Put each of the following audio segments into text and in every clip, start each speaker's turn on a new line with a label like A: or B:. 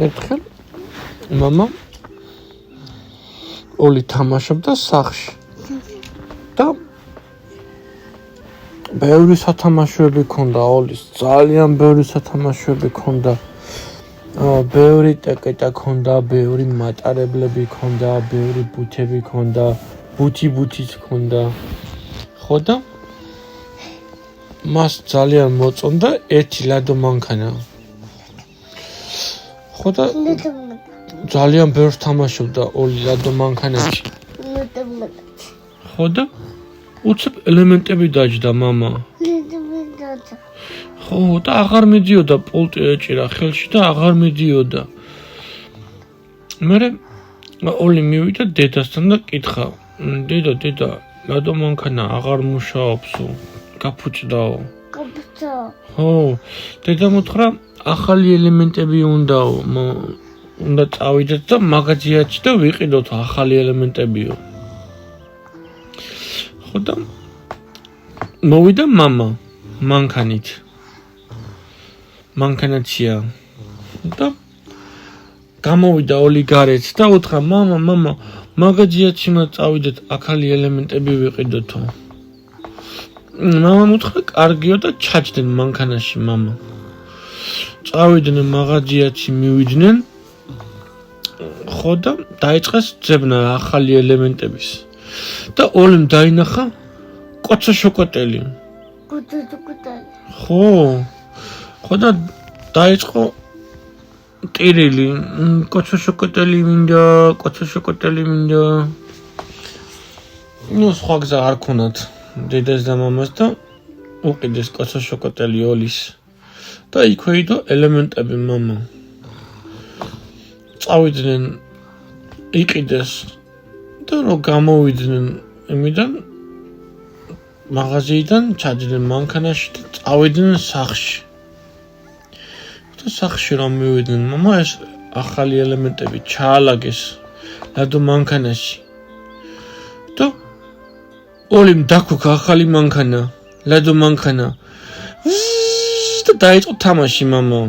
A: ერთხელ მამა ოლი თამაშობდა სახლში და ბევრი სათამაშოები ქონდა ოლის, ძალიან ბევრი სათამაშოები ქონდა. ბევრი ტეკეტა ქონდა, ბევრი მატარებლები ქონდა, ბევრი ბუთები ქონდა, ბუთიც ქონდა. ხო და მას ძალიან მოწონდა ერთი ლადო მანქანა. ხო და ძალიან ბევრს თამაშობდა ოლი ლადო მანქანაში. ხო და უცებ ელემენტები დაჯდა მამა. ხო და აღარ მიდიოდა პოლტი ეჭირა ხელში და აღარ მიდიოდა. მერე ოლი მივიდა დედასთან და კითხა: დედა, ლადო მანქანა აღარ მუშაობსო, გაფუჭდაო. ხო, დედამ უთხრა ახალი ელემენტები უნდაო, უნდა წავიდეთ და მაღაზიაში და ვიყიდოთ ახალი ელემენტებიო. ხო და მოვიდა მამა მანქანით. მანქანაცია და გამოვიდა ოლი გარეთ და უთხრა: მამა, მაღაზიაში უნდა წავიდეთ, ახალი ელემენტები ვიყიდოთო. მამამ უთხრა: კარგიო და ჩაჯდნენ მანქანაში მამა. წავიდნენ მაღაზიაში, მივიდნენ. ხო და დაიწყეს ძებნა ახალი ელემენტების. და ოლიმ დაინახა კოცა შოკოტელი. ხო და დაიწყო ტირილი, კოცა შოკოტელი მინდა. ნუ სხვა გზა არ ქონათ დედას და მამას და უყიდეს კოცა შოკოტელი ოლის. და იქვეიდო ელემენტები მამა. წავიდნენ იყიდეს და რომ გამოვიდნენ იმიდან მაღაზიიდან ჩაჯდნენ მანქანაში და წავიდნენ სახლში. და სახლში რომ მივიდნენ მამა ეს ახალი ელემენტები ჩაალაგეს ლადო მანქანაში. და ოლიმ დაქუქა ახალი მანქანა, ლადო მანქანა. და დაიწყო თამაში მამა.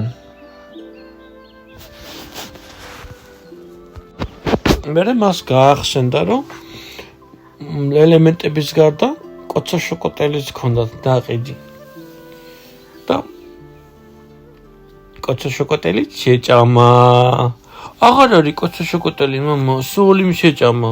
A: მერე მას გაახსენდა რომ ელემენტების გარდა კოცა შოკოტელის ჰქონდათ დაყიდი. და კოცა შოკოტელი შეჭამა. აღარ არის კოცა შოკოტელი მამა, სულ იმ შეჭამა.